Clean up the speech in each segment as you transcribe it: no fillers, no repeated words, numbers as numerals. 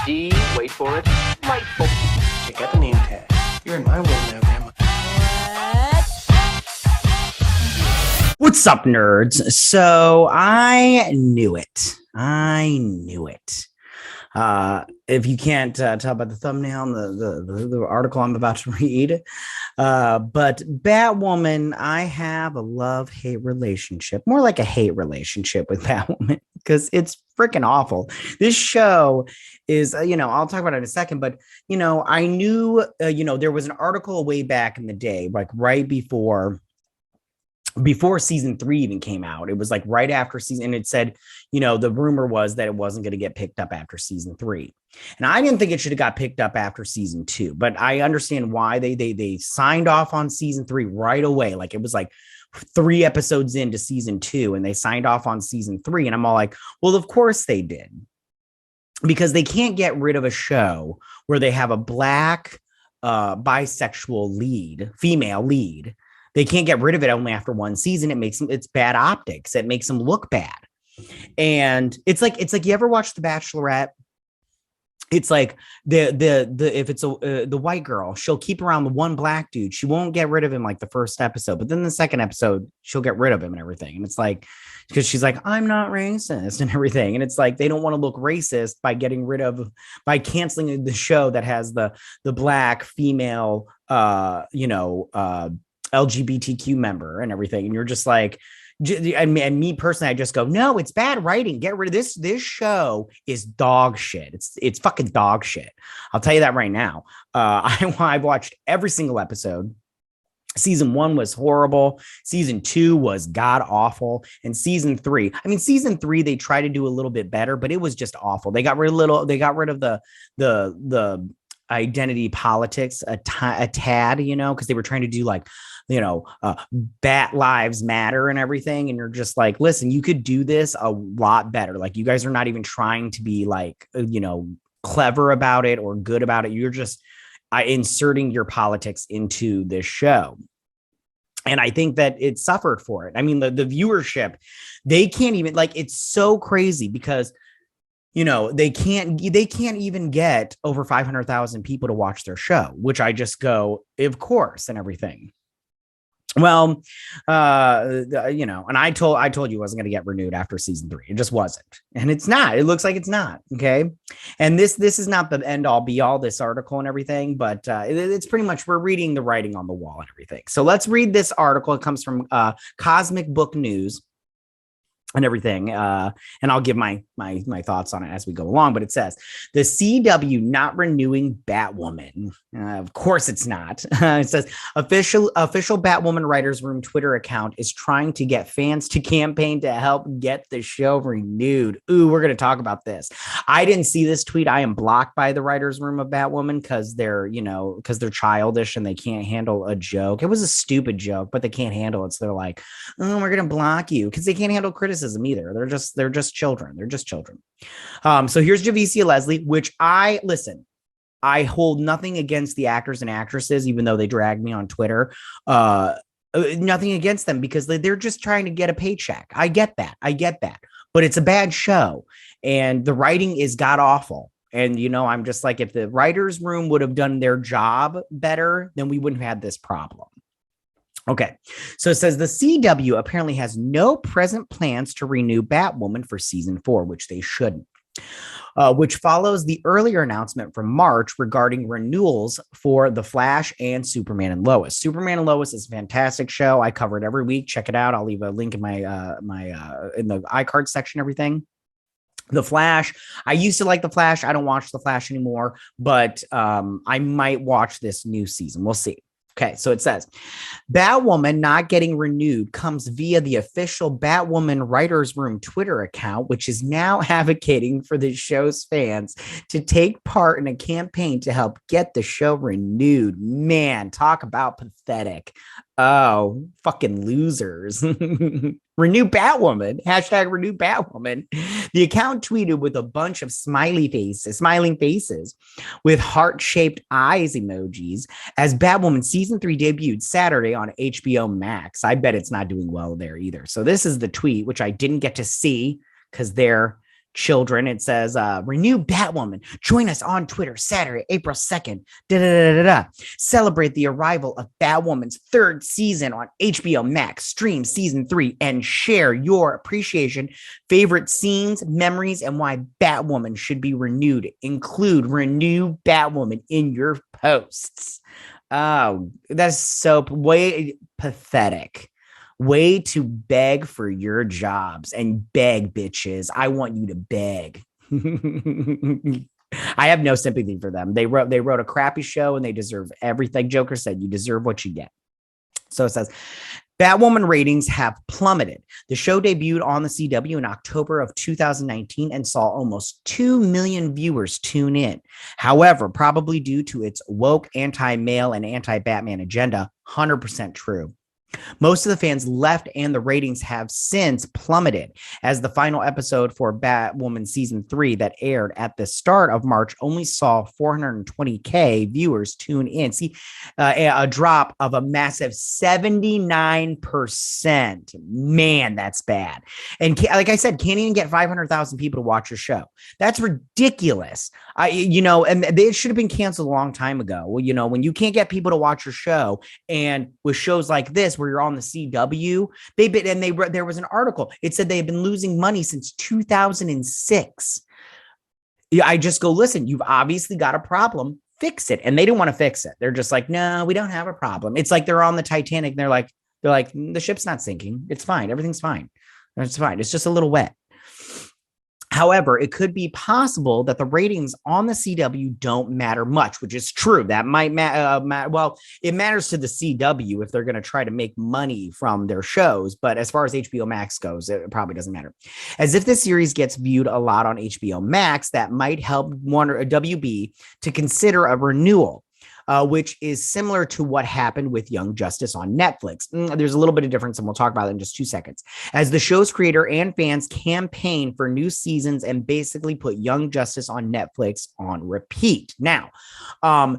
D, wait for it, delightful. Check out the name tag. You're in my world now, Grandma. What's up, nerds? So I knew it. If you can't tell by the thumbnail and the article I'm about to read, but Batwoman, I have a love-hate relationship, more like a hate relationship with Batwoman because it's freaking awful. This show is, I'll talk about it in a second, but, I knew, there was an article way back in the day, like right before season 3 even came out. It was like right after season, and it said, the rumor was that it wasn't going to get picked up after season 3. And I didn't think it should have got picked up after season 2, but I understand why they signed off on season 3 right away. Like it was like 3 episodes into season 2 and they signed off on season 3. And I'm all like, well, of course they did, because they can't get rid of a show where they have a black bisexual female lead. They can't get rid of it only after one season. It's bad optics. It makes them look bad. And it's like you ever watch The Bachelorette? It's like if it's the white girl, she'll keep around the one black dude. She won't get rid of him like the first episode, but then the second episode, she'll get rid of him and everything. And it's like, because she's like, I'm not racist and everything. And it's like, they don't want to look racist by canceling the show that has the black female, LGBTQ member and everything. And you're just like, and me personally, I just go, no, it's bad writing. Get rid of this. This show is dog shit. It's fucking dog shit. I'll tell you that right now. I've watched every single episode. Season 1 was horrible. Season 2 was god awful. And season 3, they tried to do a little bit better, but it was just awful. They got rid of the identity politics a tad, because they were trying to do like, Bat Lives Matter and everything. And you're just like, listen, you could do this a lot better. Like, you guys are not even trying to be like, clever about it or good about it. You're just inserting your politics into this show. And I think that it suffered for it. I mean, the viewership, they can't even, like, it's so crazy because they can't even get over 500,000 people to watch their show, which I just go, of course, and everything. Well, and I told you it wasn't going to get renewed after season 3. It just wasn't. And it's not. It looks like it's not. Okay. And this is not the end all be all, this article and everything, but it's pretty much, we're reading the writing on the wall and everything. So let's read this article. It comes from Cosmic Book News and everything. And I'll give my thoughts on it as we go along. But it says, the CW not renewing Batwoman. Of course it's not. It says, official Batwoman Writers Room Twitter account is trying to get fans to campaign to help get the show renewed. Ooh, we're going to talk about this. I didn't see this tweet. I am blocked by the Writers Room of Batwoman because they're childish and they can't handle a joke. It was a stupid joke, but they can't handle it. So they're like, oh, we're going to block you, because they can't handle criticism either. They're just children. So here's Javicia Leslie, which I hold nothing against the actors and actresses, even though they drag me on Twitter. Nothing against them, because they're just trying to get a paycheck. I get that. But it's a bad show and the writing is god awful. And, I'm just like, if the writers' room would have done their job better, then we wouldn't have had this problem. Okay, so it says the CW apparently has no present plans to renew Batwoman for season 4, which they shouldn't, which follows the earlier announcement from March regarding renewals for The Flash and Superman and Lois. Superman and Lois is a fantastic show. I cover it every week. Check it out. I'll leave a link in my in the iCard section, everything. The Flash, I used to like The Flash. I don't watch The Flash anymore, but I might watch this new season. We'll see. Okay, so it says, Batwoman not getting renewed comes via the official Batwoman Writers Room Twitter account, which is now advocating for the show's fans to take part in a campaign to help get the show renewed. Man, talk about pathetic. Oh, fucking losers. Renew Batwoman. Hashtag renew Batwoman. The account tweeted with a bunch of smiling faces with heart-shaped eyes emojis as Batwoman season 3 debuted Saturday on HBO Max. I bet it's not doing well there either. So this is the tweet, which I didn't get to see because they're children. It says, renew Batwoman. Join us on Twitter Saturday, April 2nd. Celebrate the arrival of Batwoman's third season on HBO Max. Stream season 3 and share your appreciation, favorite scenes, memories, and why Batwoman should be renewed. Include renew Batwoman in your posts. Oh, that's so way pathetic. Way to beg for your jobs and beg, bitches. I want you to beg. I have no sympathy for them. They wrote a crappy show and they deserve everything. Joker said, you deserve what you get. So it says, Batwoman ratings have plummeted. The show debuted on the CW in October of 2019 and saw almost 2 million viewers tune in. However, probably due to its woke, anti-male, and anti-Batman agenda, 100% true. Most of the fans left and the ratings have since plummeted, as the final episode for Batwoman season 3 that aired at the start of March only saw 420K viewers tune in. See, a drop of a massive 79%. Man, that's bad. And like I said, can't even get 500,000 people to watch your show. That's ridiculous. And they should have been canceled a long time ago. Well, when you can't get people to watch your show, and with shows like this, where you're on the CW, there was an article. It said they've been losing money since 2006. Yeah, I just go, listen, you've obviously got a problem. Fix it. And they didn't want to fix it. They're just like, no, we don't have a problem. It's like they're on the Titanic and they're like, the ship's not sinking. It's fine. Everything's fine. It's fine. It's just a little wet. However, it could be possible that the ratings on the CW don't matter much, which is true. That might matter. Well, it matters to the CW if they're going to try to make money from their shows. But as far as HBO Max goes, it probably doesn't matter. As if the series gets viewed a lot on HBO Max, that might help WB to consider a renewal. Which is similar to what happened with Young Justice on Netflix. There's a little bit of difference, and we'll talk about it in just 2 seconds. As the show's creator and fans campaign for new seasons and basically put Young Justice on Netflix on repeat. Now, I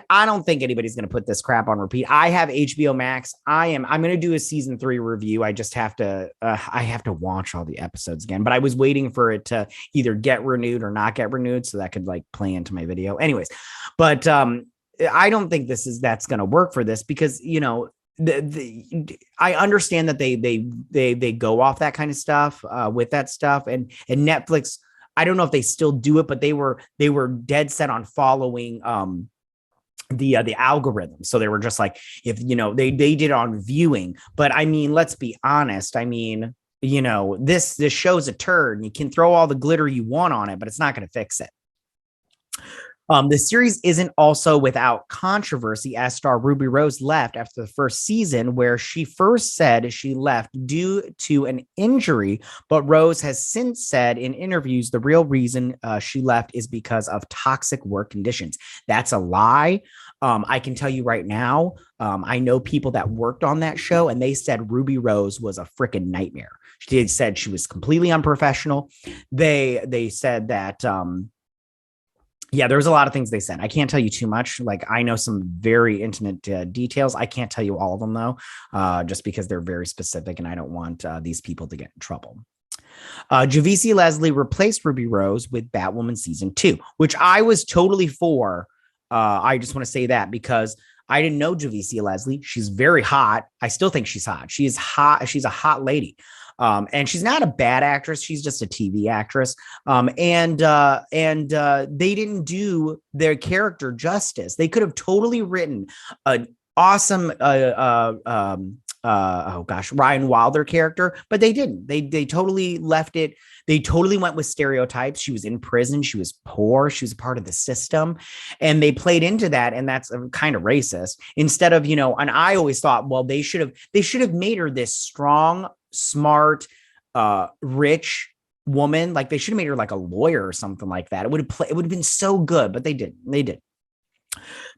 don't think anybody's going to put this crap on repeat. I have HBO Max. I'm going to do a season 3 review. I just have to, I have to watch all the episodes again, but I was waiting for it to either get renewed or not get renewed so that could play into my video. Anyways, but, I don't think that's going to work for this because, I understand that they go off that kind of stuff with that stuff and Netflix. I don't know if they still do it, but they were dead set on following the algorithm. So they were just like, if, they did it on viewing, but let's be honest. This show's a turd and you can throw all the glitter you want on it, but it's not going to fix it. The series isn't also without controversy, as star Ruby Rose left after the first season, where she first said she left due to an injury, but Rose has since said in interviews the real reason she left is because of toxic work conditions. That's a lie. I can tell you right now, I know people that worked on that show, and they said Ruby Rose was a freaking nightmare. She said she was completely unprofessional. They said that... Yeah, there was a lot of things they said. I can't tell you too much. I know some very intimate details. I can't tell you all of them, though, just because they're very specific, and I don't want these people to get in trouble. Javicia Leslie replaced Ruby Rose with Batwoman Season 2, which I was totally for. I just want to say that because I didn't know Javicia Leslie. She's very hot. I still think she's hot. She is hot. She's a hot lady. And she's not a bad actress. She's just a TV actress. And they didn't do their character justice. They could have totally written an awesome, Ryan Wilder character, but they didn't. They totally left it. They totally went with stereotypes. She was in prison. She was poor. She was a part of the system. And they played into that. And that's kind of racist instead of, and I always thought, well, they should have made her this strong, smart, rich woman. They should have made her like a lawyer or something like that. It would have been so good, but they didn't.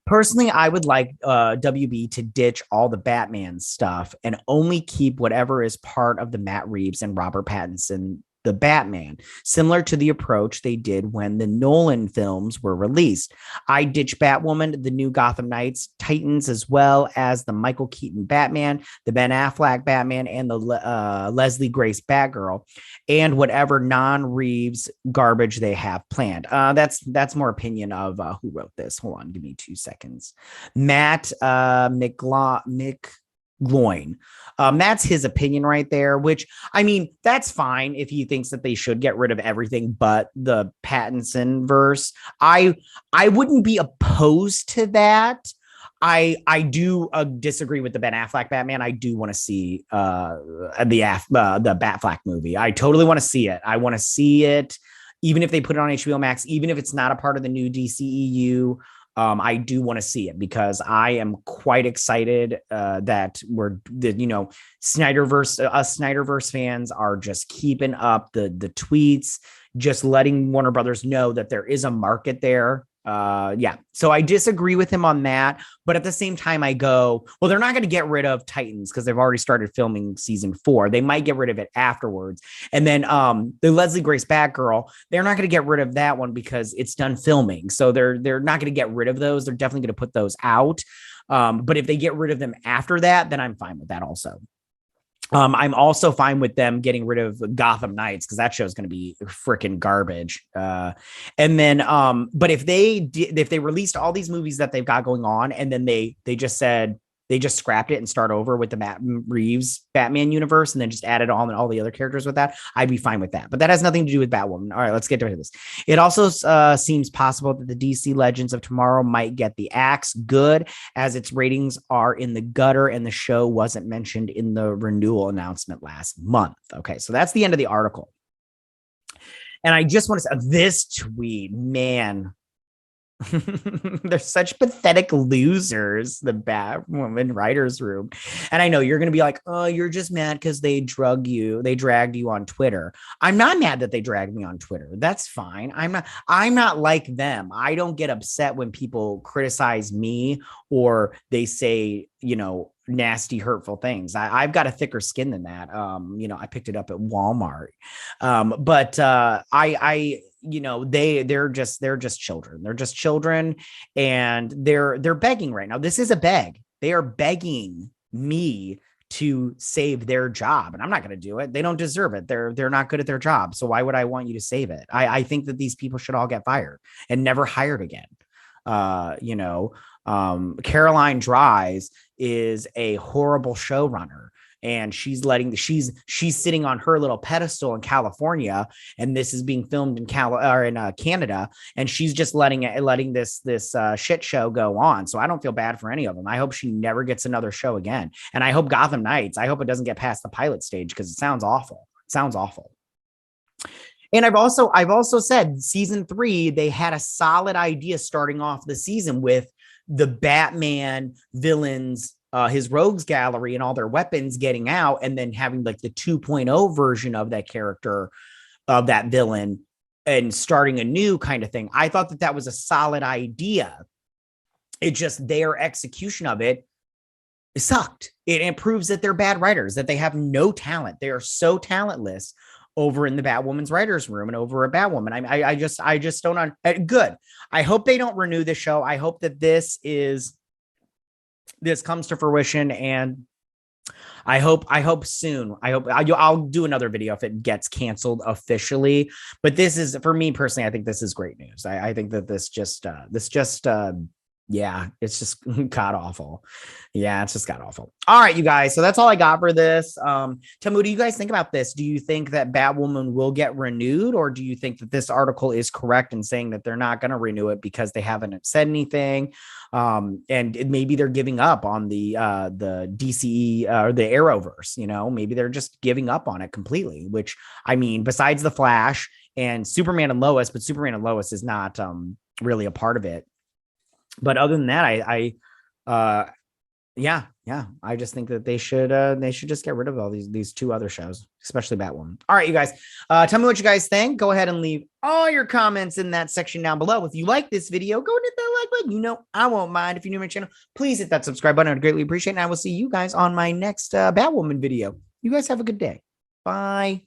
Personally, I would like WB to ditch all the Batman stuff and only keep whatever is part of the Matt Reeves and Robert Pattinson the Batman, similar to the approach they did when the Nolan films were released. I ditch Batwoman, the new Gotham Knights, Titans, as well as the Michael Keaton Batman, the Ben Affleck Batman, and the Leslie Grace Batgirl, and whatever non-Reeves garbage they have planned. That's more opinion of who wrote this. Hold on, give me 2 seconds. Matt McGloin. That's his opinion right there, which, I mean, that's fine if he thinks that they should get rid of everything but the Pattinson verse. I wouldn't be opposed to that. I do disagree with the Ben Affleck Batman. I do want to see the Batfleck movie. I totally want to see it. I want to see it, even if they put it on HBO Max, even if it's not a part of the new DCEU. I do want to see it because I am quite excited that Snyderverse fans are just keeping up the tweets, just letting Warner Brothers know that there is a market there. So I disagree with him on that, but at the same time I go, well, they're not going to get rid of Titans because they've already started filming season 4. They might get rid of it afterwards. And then the Leslie Grace Batgirl, they're not going to get rid of that one because it's done filming. So they're not going to get rid of those. They're definitely going to put those out. But if they get rid of them after that, then I'm fine with that also. I'm also fine with them getting rid of Gotham Knights because that show is going to be freaking garbage. And then, but if they released all these movies that they've got going on, and then they just said they just scrapped it and start over with the Matt Reeves Batman universe, and then just added on all the other characters with that, I'd be fine with that. But that has nothing to do with Batwoman. All right, let's get to this. It also seems possible that the DC Legends of Tomorrow might get the axe, good, as its ratings are in the gutter, and the show wasn't mentioned in the renewal announcement last month. Okay, so that's the end of the article. And I just want to say this tweet, man. They're such pathetic losers, the Batwoman writers room. And I know you're going to be like, oh, you're just mad because they dragged you on Twitter. I'm not mad that they dragged me on Twitter. That's fine. I'm not like them. I don't get upset when people criticize me or they say, nasty, hurtful things. I've got a thicker skin than that. I picked it up at Walmart. But they're just children. They're just children, and they're begging right now. This is a beg. They are begging me to save their job, and I'm not going to do it. They don't deserve it. They're not good at their job. So why would I want you to save it? I think that these people should all get fired and never hired again. Caroline Dries is a horrible showrunner, and she's sitting on her little pedestal in California, and this is being filmed in Canada, and she's just letting this shit show go on. So I don't feel bad for any of them. I hope she never gets another show again, and I hope Gotham Knights, I hope it doesn't get past the pilot stage because it sounds awful. And I've also said season 3, they had a solid idea starting off the season with the Batman villains, his rogues gallery and all their weapons getting out, and then having like the 2.0 version of that character, of that villain, and starting a new kind of thing. I thought that was a solid idea. It just, their execution of it sucked. It proves that they're bad writers, that they have no talent. They are so talentless over in the Batwoman's writers room and over at Batwoman. I just don't good. I hope they don't renew the show. I hope that this comes to fruition, and I hope soon. I'll do another video if it gets canceled officially. But this is, for me personally, I think this is great news. I think that this just it's just god awful. Yeah, it's just god awful. All right, you guys. So that's all I got for this. Tell me, what do you guys think about this? Do you think that Batwoman will get renewed, or do you think that this article is correct in saying that they're not going to renew it because they haven't said anything? And maybe they're giving up on the DCE or the Arrowverse. Maybe they're just giving up on it completely. Which, I mean, besides the Flash and Superman and Lois, but Superman and Lois is not really a part of it. But other than that, I just think that they should just get rid of all these 2 other shows, especially Batwoman. All right, you guys, tell me what you guys think. Go ahead and leave all your comments in that section down below. If you like this video, go hit that like button. I won't mind. If you're new to my channel, please hit that subscribe button. I'd greatly appreciate it. And I will see you guys on my next Batwoman video. You guys have a good day. Bye.